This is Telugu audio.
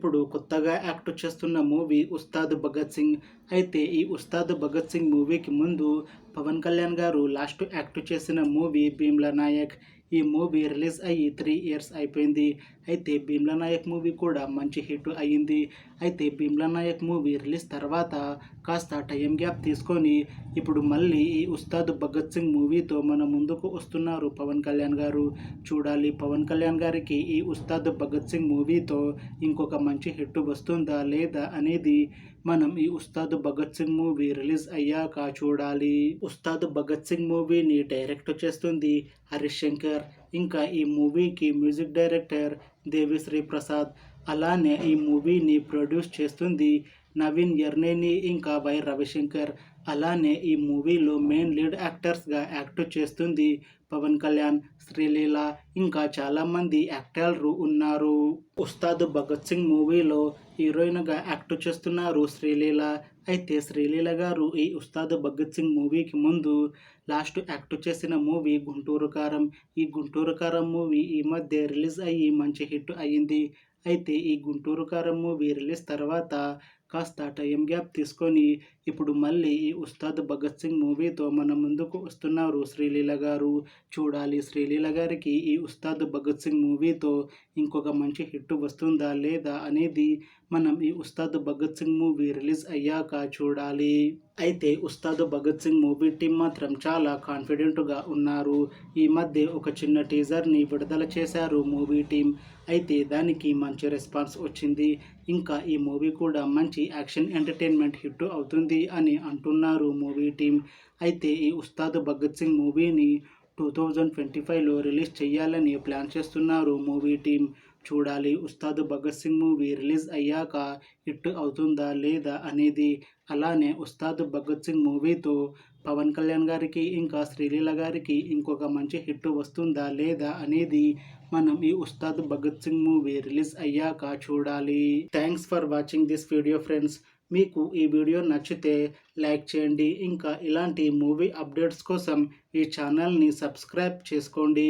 ఇప్పుడు కొత్తగా యాక్ట్ చేస్తున్న మూవీ 'ఉస్తాద్ భగత్ సింగ్'. అయితే ఈ 'ఉస్తాద్ భగత్ సింగ్' మూవీకి ముందు పవన్ కళ్యాణ్ గారు లాస్ట్ యాక్ట్ చేసిన మూవీ 'భీమ్లా నాయక్'. ఈ మూవీ రిలీజ్ అయ్యి 3 ఇయర్స్ అయిపోయింది. అయితే 'భీమ్లా నాయక్' మూవీ కూడా మంచి హిట్ అయ్యింది. అయితే 'భీమ్లా నాయక్' మూవీ రిలీజ్ తర్వాత కాస్త టైం గ్యాప్ తీసుకొని ఇప్పుడు మళ్ళీ ఈ 'ఉస్తాద్ భగత్ సింగ్' మూవీతో మన ముందుకు వస్తున్నారు పవన్ కళ్యాణ్ గారు. చూడాలి పవన్ కళ్యాణ్ గారికి ఈ 'ఉస్తాద్ భగత్ సింగ్' మూవీతో ఇంకొక మంచి హిట్ వస్తుందా లేదా అనేది మనం ఈ 'ఉస్తాద్ భగత్ సింగ్' మూవీ రిలీజ్ అయ్యాక చూడాలి. 'ఉస్తాద్ భగత్ సింగ్' మూవీని డైరెక్ట్ చేస్తుంది హరీష్ శంకర్. ఇంకా ఈ మూవీకి మ్యూజిక్ డైరెక్టర్ దేవిశ్రీ ప్రసాద్. అలానే ఈ మూవీని ప్రొడ్యూస్ చేస్తుంది నవీన్ యర్నేని ఇంకా వై రవిశంకర్. అలానే ఈ మూవీలో మెయిన్ లీడ్ యాక్టర్స్గా యాక్ట్ చేస్తుంది పవన్ కళ్యాణ్, శ్రీలీల ఇంకా చాలామంది యాక్టర్లు ఉన్నారు. 'ఉస్తాద్ భగత్ సింగ్' మూవీలో హీరోయిన్గా యాక్ట్ చేస్తున్నారు శ్రీలీల. అయితే శ్రీలీల గారు ఈ 'ఉస్తాద్ భగత్ సింగ్' మూవీకి ముందు లాస్ట్ యాక్ట్ చేసిన మూవీ 'గుంటూరు కారం'. ఈ 'గుంటూరు కారం' మూవీ ఈ మధ్య రిలీజ్ అయ్యి మంచి హిట్ అయ్యింది. అయితే ఈ 'గుంటూరు కారం' మూవీ రిలీజ్ తర్వాత కాస్త టైం గ్యాప్ తీసుకొని ఇప్పుడు మళ్ళీ ఈ 'ఉస్తాద్ భగత్ సింగ్' మూవీతో మన ముందుకు వస్తున్నారు శ్రీలీల గారు. చూడాలి శ్రీలీల గారికి ఈ 'ఉస్తాద్ భగత్ సింగ్' మూవీతో ఇంకొక మంచి హిట్ వస్తుందా లేదా అనేది మనం ఈ 'ఉస్తాద్ భగత్ సింగ్' మూవీ రిలీజ్ అయ్యాక చూడాలి. అయితే 'ఉస్తాద్ భగత్ సింగ్' మూవీ టీం మాత్రం చాలా కాన్ఫిడెంట్గా ఉన్నారు. ఈ మధ్య ఒక చిన్న టీజర్ని విడుదల చేశారు మూవీ టీం. అయితే దానికి మంచి రెస్పాన్స్ వచ్చింది. ఇంకా ఈ మూవీ కూడా మంచి యాక్షన్ ఎంటర్టైన్మెంట్ హిట్ అవుతుంది అని అంటున్నారు మూవీ టీం. అయితే ఈ 'ఉస్తాద్ భగత్ సింగ్' మూవీని 2025లో రిలీజ్ చేయాలని ప్లాన్ చేస్తున్నారు మూవీ టీం. చూడాలి 'ఉస్తాద్ భగత్ సింగ్' మూవీ రిలీజ్ అయ్యాక హిట్ అవుతుందా లేదా అనేది. అలానే 'ఉస్తాద్ భగత్ సింగ్' మూవీతో పవన్ కళ్యాణ్ గారికి ఇంకా శ్రీలీల గారికి ఇంకొక మంచి హిట్ వస్తుందా లేదా అనేది మనం ఈ 'ఉస్తాద్ భగత్ సింగ్' మూవీ రిలీజ్ అయ్యాక చూడాలి. Thanks for watching this video friends. మీకు ఈ వీడియో నచ్చితే లైక్ చేయండి. ఇంకా ఇలాంటి మూవీ అప్డేట్స్ కోసం ఈ ఛానల్ని సబ్స్క్రైబ్ చేసుకోండి.